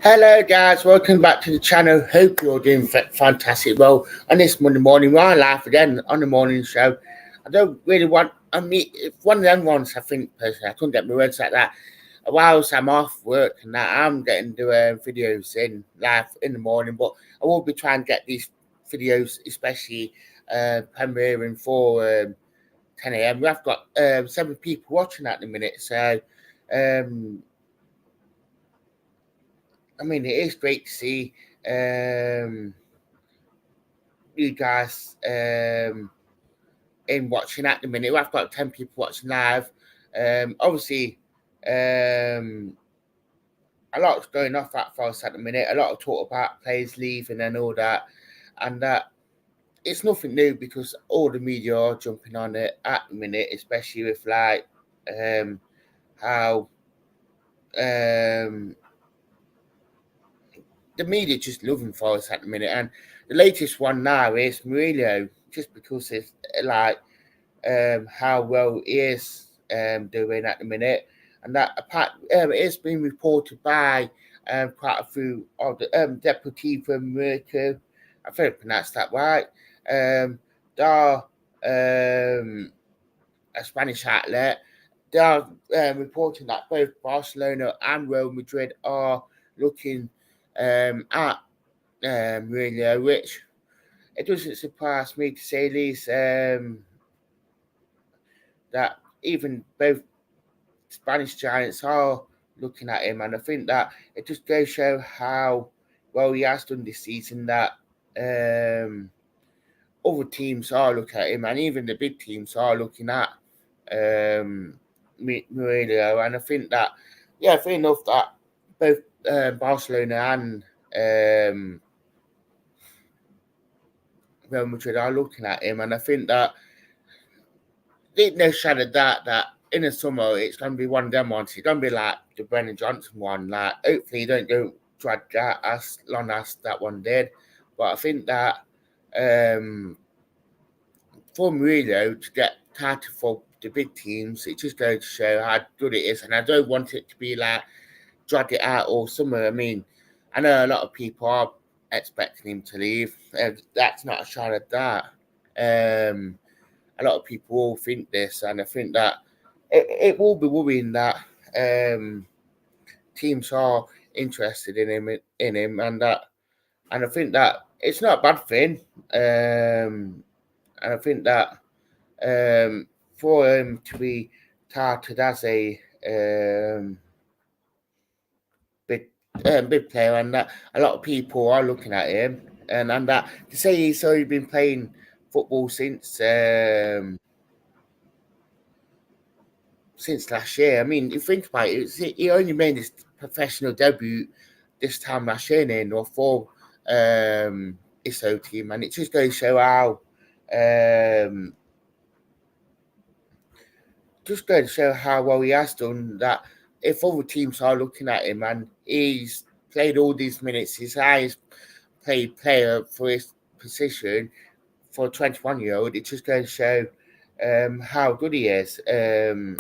Hello, guys. Welcome back to the channel. Hope you're doing fantastic. Well, on this Monday morning, we're live again on the morning show. I don't really want. It's one of them ones. I think personally, I couldn't get my words like that. Whilst I'm off work and that, I'm getting the videos in live in the morning. But I will be trying to get these videos, especially premiering for 10 a.m. We've got 7 people watching at the minute, so. It is great to see you guys in watching at the minute. I've got 10 people watching live. Obviously, a lot's going off at Forest at the minute. A lot of talk about players leaving and all that. And that it's nothing new because all the media are jumping on it at the minute, especially with how the media just loving Forest at the minute, and the latest one now is Murillo, just because it's like how well he is doing at the minute, and that apart it's been reported by quite a few of the deputy from Murillo. I think I pronounced that right. There are a Spanish outlet. They are reporting that both Barcelona and Real Madrid are looking at Murillo, which it doesn't surprise me to say least that even both Spanish giants are looking at him, and I think that it just goes to show how well he has done this season. That other teams are looking at him, and even the big teams are looking at Murillo, and I think that fair enough that both Barcelona and Real Madrid are looking at him, and I think that there's no shadow that in the summer it's going to be one of them ones. It's going to be like the Brennan Johnson one. Like, hopefully, don't go drag that as long as that one did. But I think that for Murillo to get title for the big teams, it just goes to show how good it is, and I don't want it to be like drag it out all summer. I know a lot of people are expecting him to leave. That's not a shot at that. A lot of people will think this, and I think that it will be worrying that teams are interested in him, and I think that it's not a bad thing. And I think that for him to be touted as a big player, and that a lot of people are looking at him, and that to say he's only been playing football since last year. I mean, you think about it, he only made his professional debut this time last year in for his own team, and it just goes to show how well he has done. That if other teams are looking at him and he's played all these minutes, his highest paid player for his position for a 21-year-old, it just goes to show how good he is, and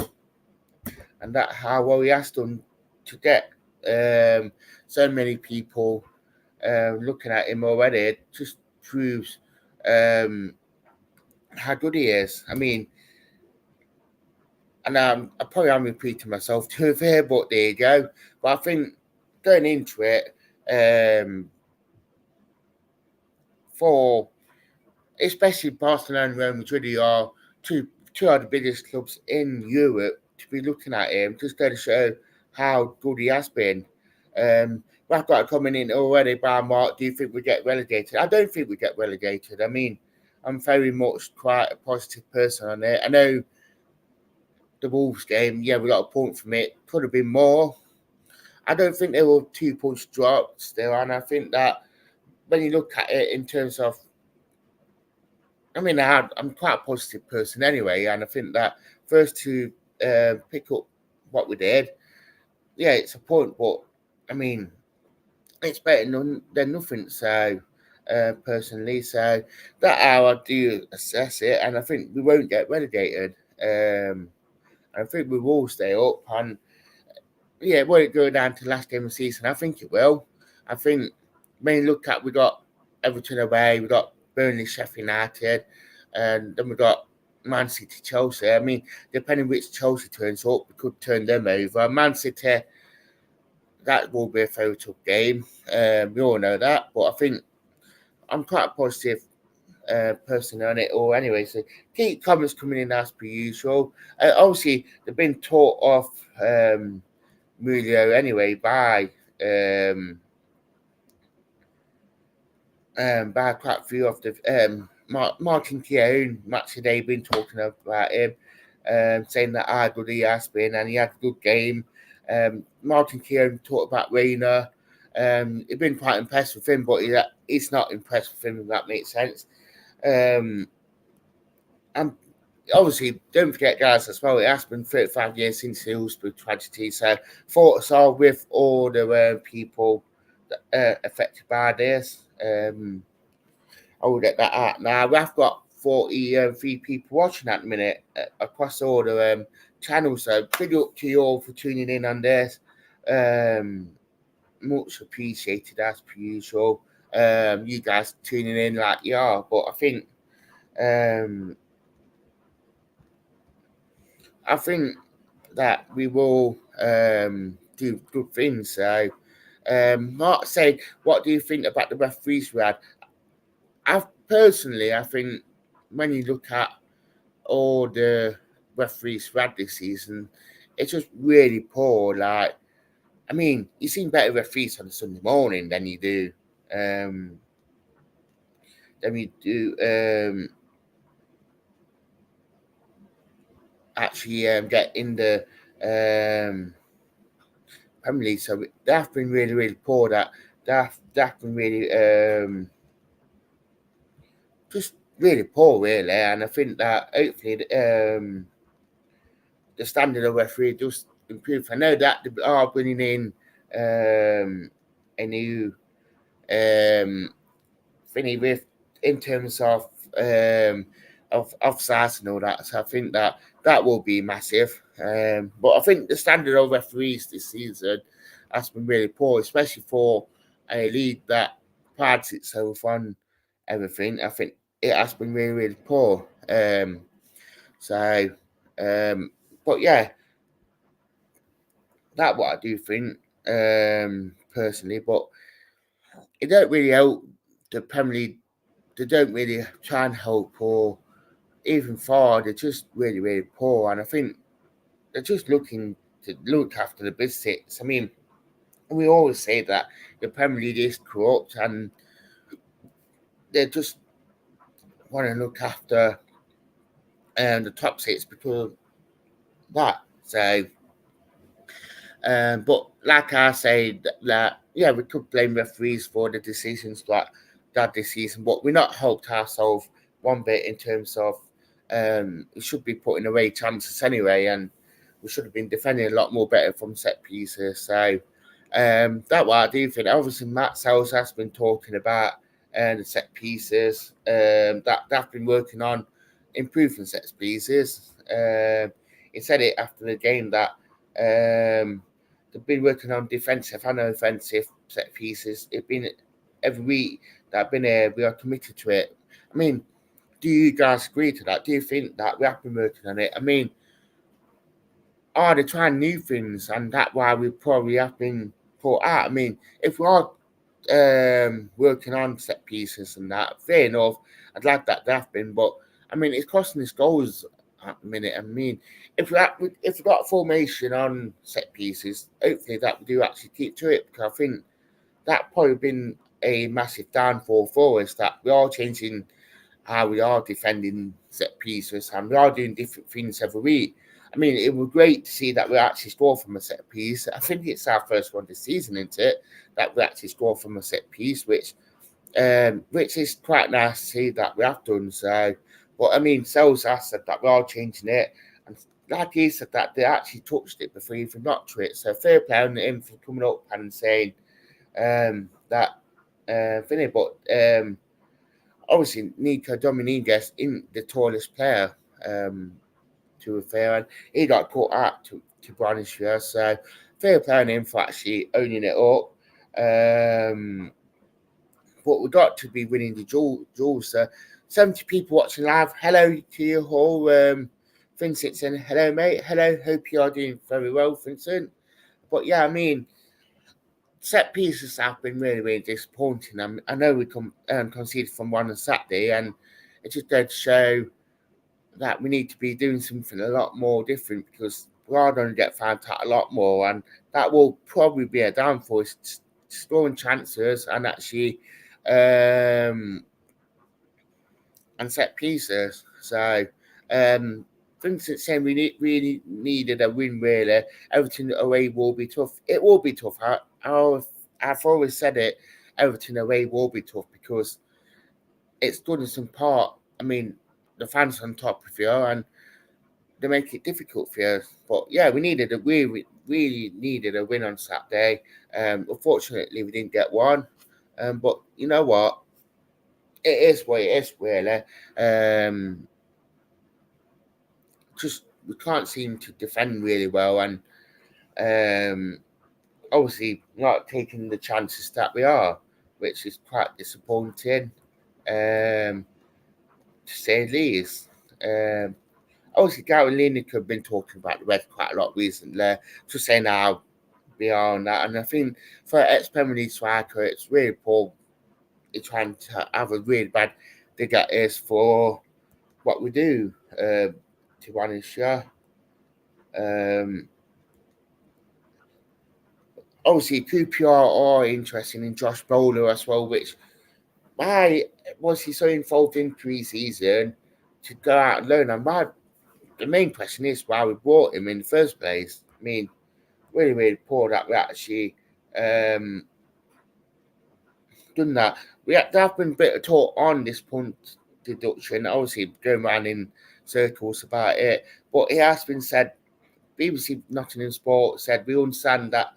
that how well he has done to get so many people looking at him already. It just proves how good he is. I mean, and I probably am repeating myself too here, but there you go. But I think going into it, for especially Barcelona and Real Madrid are two of the biggest clubs in Europe, to be looking at him, just going to show how good he has been. We've got a comment in already by Mark. Do you think we get relegated? I don't think we get relegated. I mean, I'm very much quite a positive person on it. I know the Wolves game, we got a point from it. Could have been more. I don't think there were 2 points dropped still, and I think that when you look at it in terms of, I'm quite a positive person anyway, and I think that first to pick up what we did, it's a point, but I mean, it's better than nothing. So, personally, so that's how I do assess it, and I think we won't get relegated. I think we will stay up, and will it go down to the last game of the season? I think it will. I think when you look at, we got Everton away, we got Burnley, Sheffield United, and then we got Man City, Chelsea. I mean, depending which Chelsea turns up, we could turn them over. Man City, that will be a very tough game. We all know that, but I think I'm quite positive person on it all anyway. So keep comments coming in as per usual. Obviously, they've been taught off Murillo anyway by quite a few of the Martin Keown, Matt today been talking about him, saying that how good he has been and he had a good game. Martin Keown talked about Rayner. He's been quite impressed with him, but he's not impressed with him, if that makes sense. And obviously, don't forget, guys, as well, it has been 35 years since the Hillsborough tragedy. So, thoughts are with all the people affected by this. I will get that out now. We've got 43 people watching at the minute across all the channels. So, big up to you all for tuning in on this. Much appreciated as per usual. You guys tuning in like you are, but I think that we will do good things. So, Mark said, "What do you think about the referees we had?" I think when you look at all the referees we had this season, it's just really poor. Like, I mean, you seen better referees on a Sunday morning than you do. Actually get in the Premier League. So they've been really, really poor. They've been really just really poor, really. And I think that hopefully the standard of referee does improve. I know that they are bringing in a new thingy with in terms of offsides and all that. So I think that will be massive. But I think the standard of referees this season has been really poor, especially for a league that prides itself on everything. I think it has been really, really poor. So, but yeah, that's what I do think personally. But it don't really help the Premier League. They don't really try and help, or even far, they're just really, really poor. And I think they're just looking to look after the biscuits. I mean, we always say that the Premier League is corrupt, and they just want to look after the top six because of that. So, but like I said, that yeah, we could blame referees for the decisions that this season, but we're not helped ourselves one bit in terms of we should be putting away chances anyway, and we should have been defending a lot more better from set pieces. So that's what I do think. Obviously, Matt Sells has been talking about the set pieces that they've been working on improving set pieces. He said it after the game that they've been working on defensive and offensive set pieces. It's been every week that I've been here, we are committed to it. I mean, do you guys agree to that? Do you think that we have been working on it? I mean, are they trying new things and that's why we probably have been put out? I mean, if we are working on set pieces and that, fair enough. I'd like that to happen, but I mean, it's costing us goals at the minute. I mean, if we got formation on set pieces, hopefully that we do actually keep to it because I think that probably been a massive downfall for us that we are changing how we are defending set pieces and we are doing different things every week. I mean, it was great to see that we actually score from a set piece. I think it's our first one this season, isn't it? That we actually score from a set piece, which is quite nice to see that we have done so. But I mean, Sells has said that we are changing it, and like he said that they actually touched it before even got to it. So fair play on him for coming up and saying that thing. But obviously, Nico Dominguez isn't the tallest player. To be fair, and he got caught out to Branish here. So fair play on him for actually owning it up. But we've got to be winning the duels. 70 people watching live. Hello to you all. Vincent saying, hello, mate. Hello. Hope you are doing very well, Vincent. But yeah, I mean, set pieces have been really, really disappointing. I know we conceded from one on Saturday, and it just does show that we need to be doing something a lot more different because we are going to get found out a lot more, and that will probably be a downfall. It's scoring chances and actually and set pieces. So, Vincent saying really needed a win. Really, Everton away will be tough. It will be tough. I've always said it. Everton away will be tough because it's Goodison Park. I mean, the fans on top of you, and they make it difficult for you. But yeah, really needed a win on Saturday. Unfortunately, we didn't get one. But you know what? It is what it is, really. Just we can't seem to defend really well, and obviously not taking the chances that we are, which is quite disappointing, to say the least. Obviously, Gary Lineker have been talking about the weather quite a lot recently, just saying how we are on that, and I think for an ex-Premier League striker, it's really poor. He's trying to have a really bad dig at us for what we do. To be honest, yeah. Um, Obviously, QPR are interested in Josh Bowler as well, which why was he so involved in pre-season to go out and learn? And the main question is why we brought him in the first place. I mean, really, really poor that we actually um, done that. There have been a bit of talk on this point deduction, obviously going around in circles about it, but it has been said BBC Nottingham Sport said we understand the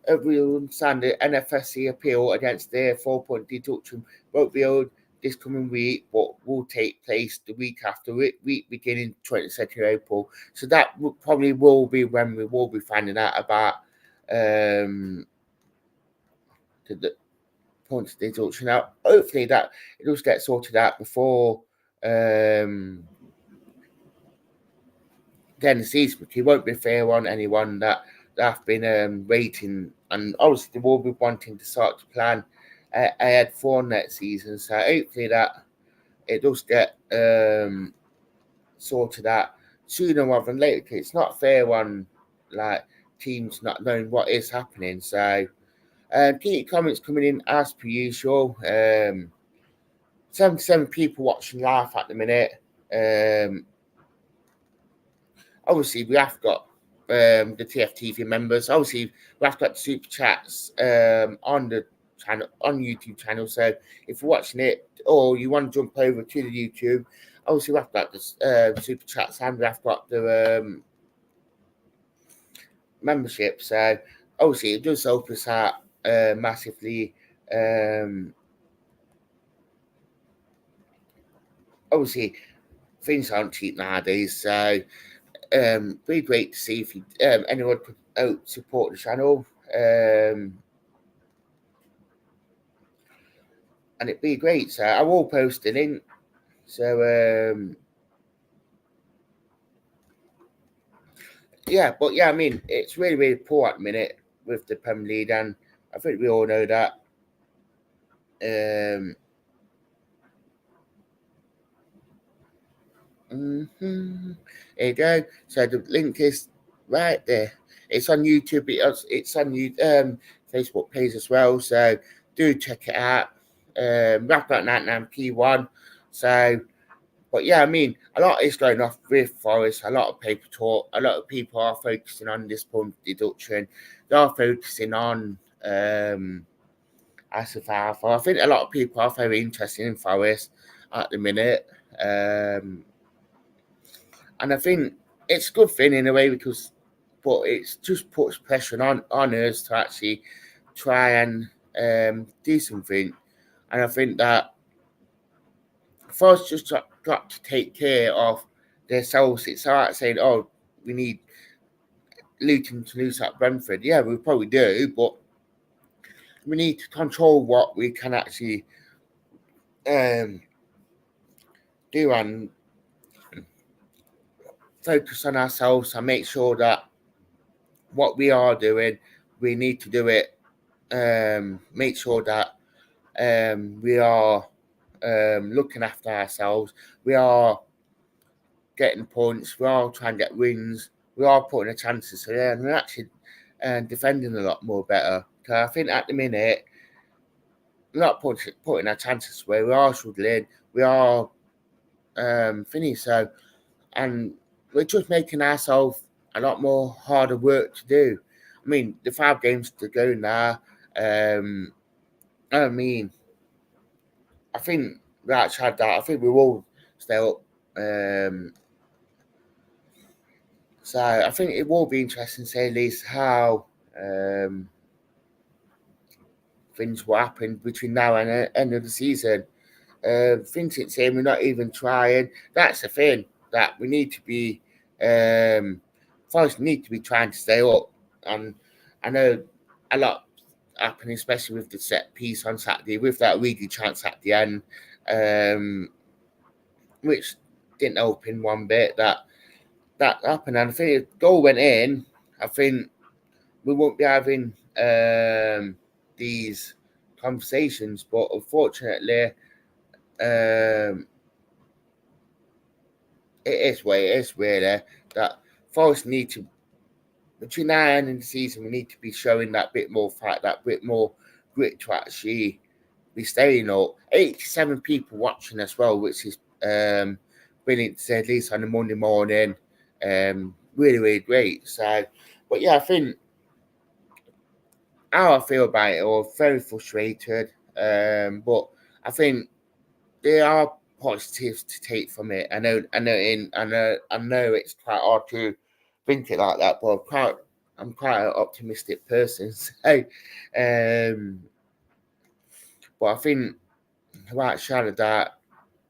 NFSC appeal against their 4 point deduction won't be held this coming week, but will take place the week after week beginning 22nd April. So that probably will be when we will be finding out about the points deduction. Now, hopefully that it does get sorted out before then the season. It won't be fair on anyone that have been waiting, and obviously they will be wanting to start to plan ahead for next season. So hopefully that it does get sorted out sooner rather than later. 'Cause it's not fair on like teams not knowing what is happening. So keep your comments coming in as per usual. 77 people watching live at the minute. Obviously, we have got the TFTV members. Obviously, we have got the super chats on the channel on YouTube channel. So if you're watching it or you want to jump over to the YouTube, obviously we have got the super chats and we have got the membership. So obviously, it does help us out massively. Obviously, things aren't cheap nowadays. So be great to see if anyone could support the channel. And it'd be great. So I will post a link. So yeah, but yeah, I mean it's really, really poor at the minute with the Premier League, and I think we all know that. There you go. So the link is right there. It's on YouTube. It's on Facebook page as well. So do check it out. Wrap up 99 P1. So, but yeah, I mean, a lot is going off with Forest. A lot of paper talk. A lot of people are focusing on this point deduction. They are focusing on Asif. I think a lot of people are very interested in Forest at the minute. And I think it's a good thing in a way but it's just puts pressure on us to actually try and do something. And I think that first just got to take care of themselves. It's all right saying, oh, we need Luton to lose at Brentford. Yeah, we probably do, but we need to control what we can actually do and focus on ourselves and make sure that what we are doing, we need to do it. Make sure that we are looking after ourselves. We are getting points. We are trying to get wins. We are putting the chances. So yeah, and we're actually defending a lot more better. So I think at the minute, we're not putting our chances away. We are struggling. We are finished. So and we're just making ourselves a lot more harder work to do. I mean, the 5 games to go now. I mean, I think we actually had that. I think we will stay up. So I think it will be interesting to say at least how things will happen between now and the end of the season. Vincent saying we're not even trying. That's the thing that we need to be. Forest need to be trying to stay up, and I know a lot happening, especially with the set piece on Saturday, with that really chance at the end, which didn't open one bit. That happened, and I think if the goal went in, I think we won't be having these conversations. But unfortunately, it is what it is, really. That Forest need to, between now and the end of the season, we need to be showing that bit more fight, that bit more grit to actually be staying up. 87 people watching as well, which is brilliant to say, at least on a Monday morning. Really, really great. So, but yeah, I think how I feel about it, I'm very frustrated. But I think there are positives to take from it. I know it's quite hard to think it like that, but I'm quite an optimistic person. So, but I think without a shadow of that,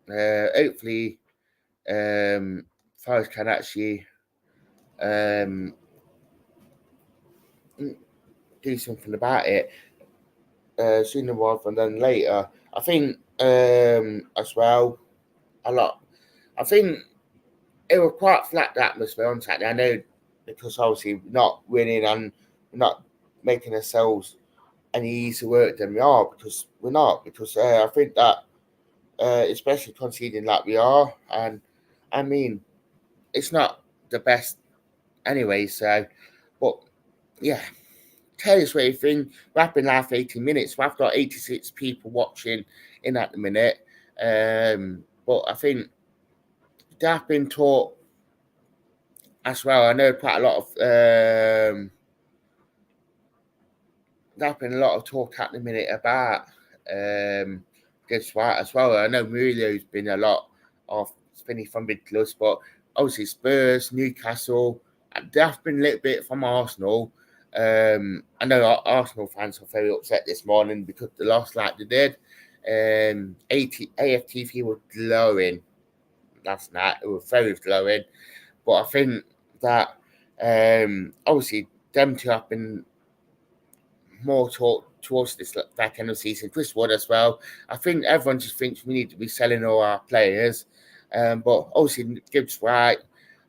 hopefully, Forest can actually um, do something about it sooner rather than later. I think as well a lot. I think it was quite flat the atmosphere on Saturday. I know because obviously we're not winning and we're not making ourselves any easier work than we are because we're not. Because I think that especially conceding like we are, and I mean it's not the best anyway. So, but yeah, tell us what you think. We've been last 18 minutes. We've got 86 people watching in at the minute. But I think they've been taught as well. I know quite a lot of there's been a lot of talk at the minute about Gibbs White as well. I know Murillo's been a lot of spinning from big clubs, but obviously Spurs, Newcastle, and there's been a little bit from Arsenal. I know Arsenal fans are very upset this morning because they lost like they did. AFTV were glowing last night. It was very glowing. But I think that obviously them two have been more towards this back end of the season. Chris Wood as well. I think everyone just thinks we need to be selling all our players. But obviously Gibbs White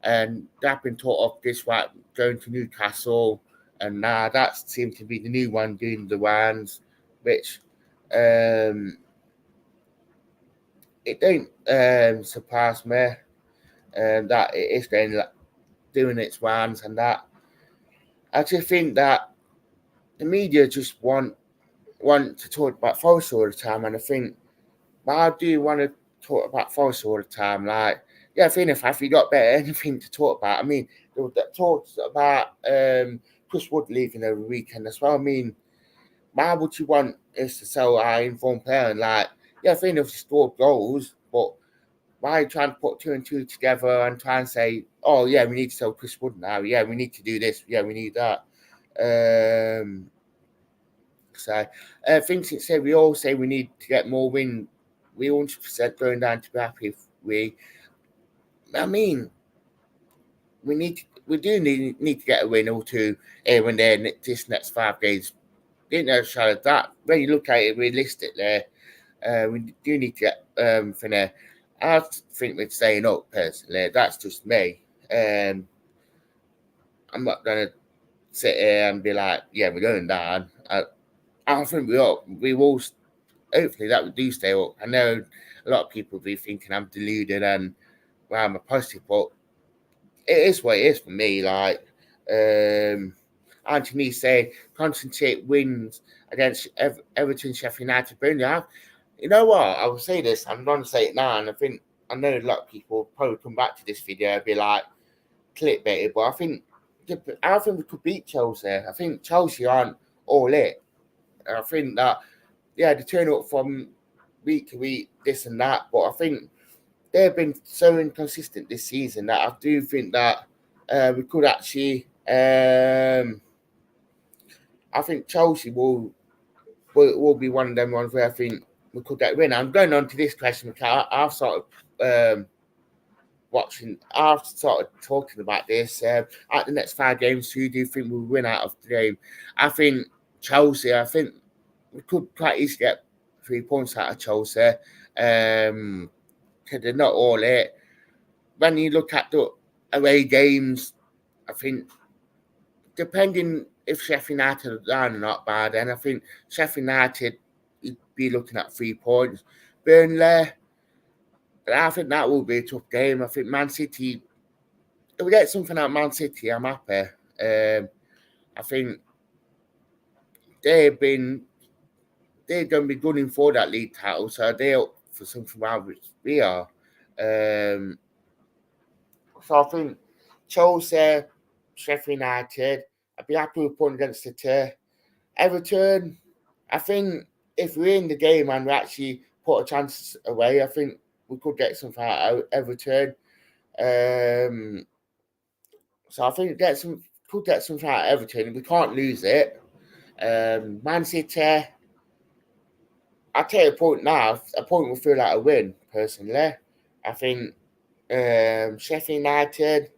and they've been taught off Gibbs White going to Newcastle, and now that seems to be the new one doing the rounds, which it don't surprise me that it is going doing its rounds, and that I just think that the media just want to talk about Forest all the time, and I think, why do you want to talk about Forest all the time? Like, yeah, I think if you got better anything to talk about, I mean, there was that talks about Chris Wood leaving over the weekend as well. I mean, why would you want us to sell our informed player? And like, yeah, I think if you score goals, but why are you trying to put two and two together and try and say, oh yeah, we need to sell Chris Wood now. Yeah, we need to do this. Yeah, we need that. So, Vincent said we all say we need to get more win. We 100% going down to be happy if we. I mean, we do need to get a win or two here and there in this next 5 games didn't know a shadow of that. When you look at it realistically, we do need to get for now. I think we're staying up personally. That's just me. I'm not gonna sit here and be like, yeah, we're going down. I think we up. We will. Hopefully, that we do stay up. I know a lot of people be thinking I'm deluded and well, I'm a positive, but it is what it is for me. Like Anthony said, concentrate wins against Everton, Sheffield United, Burnley. You know what? I will say this. I'm going to say it now, and I know a lot of people will probably come back to this video and be like clickbaited, but I think we could beat Chelsea. I think Chelsea aren't all it. I think that yeah, they turn up from week to week, this and that, but I think they've been so inconsistent this season that I do think that we could actually. I think Chelsea will be one of them ones where I think we could get a win. I'm going on to this question because I've sort of I've started talking about this. At the next 5 games, who do you think will win out of the game? I think Chelsea. I think we could quite easily get 3 points out of Chelsea. Because they're not all it. When you look at the away games, I think depending if Sheffield United are down or not bad, and I think Sheffield United you'd be looking at 3 points. Burnley, I think that will be a tough game. I think Man City, if we get something out of Man City, I'm happy. I think they're going to be gunning for that league title, so they're up for something around which we are. So I think Chelsea, Sheffield United, I'd be happy with putting against City. Everton, I think if we're in the game and we actually put a chance away, I think we could get something out of Everton. So I think could get something out of Everton. We can't lose it. Man City, I'll tell you a point now. A point will feel like a win, personally. I think Sheffield United,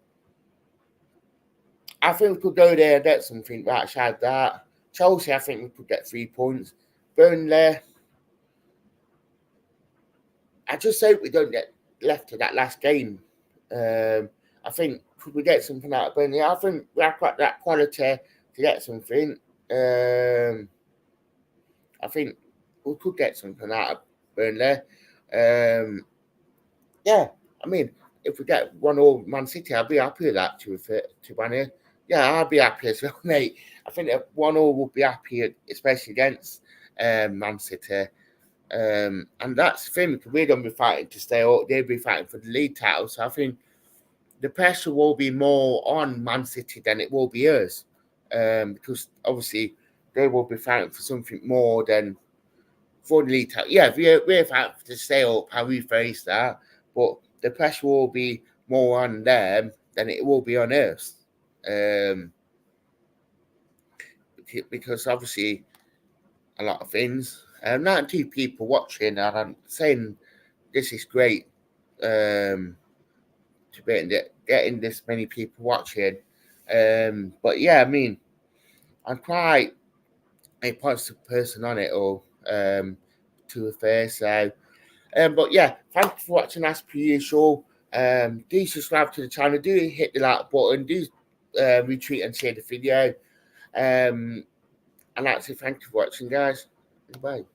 I think we could go there and get something outside that. Chelsea, I think we could get 3 points. Burnley, I just hope we don't get left to that last game. I think could we get something out of Burnley? I think we have got that quality to get something. I think we could get something out of Burnley. Yeah, I mean, if we get 1-1 Man City, I'll be happy with that. To be yeah, I'll be happy as well, mate. I think that 1-1 would be happy, especially against Man City. And that's the thing, because we're going to be fighting to stay up. They'll be fighting for the league title. So I think the pressure will be more on Man City than it will be us. Because obviously they will be fighting for something more than for the league title. Yeah, we're fighting to stay up, how we face that. But the pressure will be more on them than it will be on us. Because obviously a lot of things. 92 people watching, and I'm saying this is great to be getting this many people watching. But yeah, I mean, I'm quite a positive person on it all, to a fair. So, but yeah, thank you for watching as per usual. Do subscribe to the channel, do hit the like button, do retweet and share the video. And that's it. Thank you for watching, guys. Bye.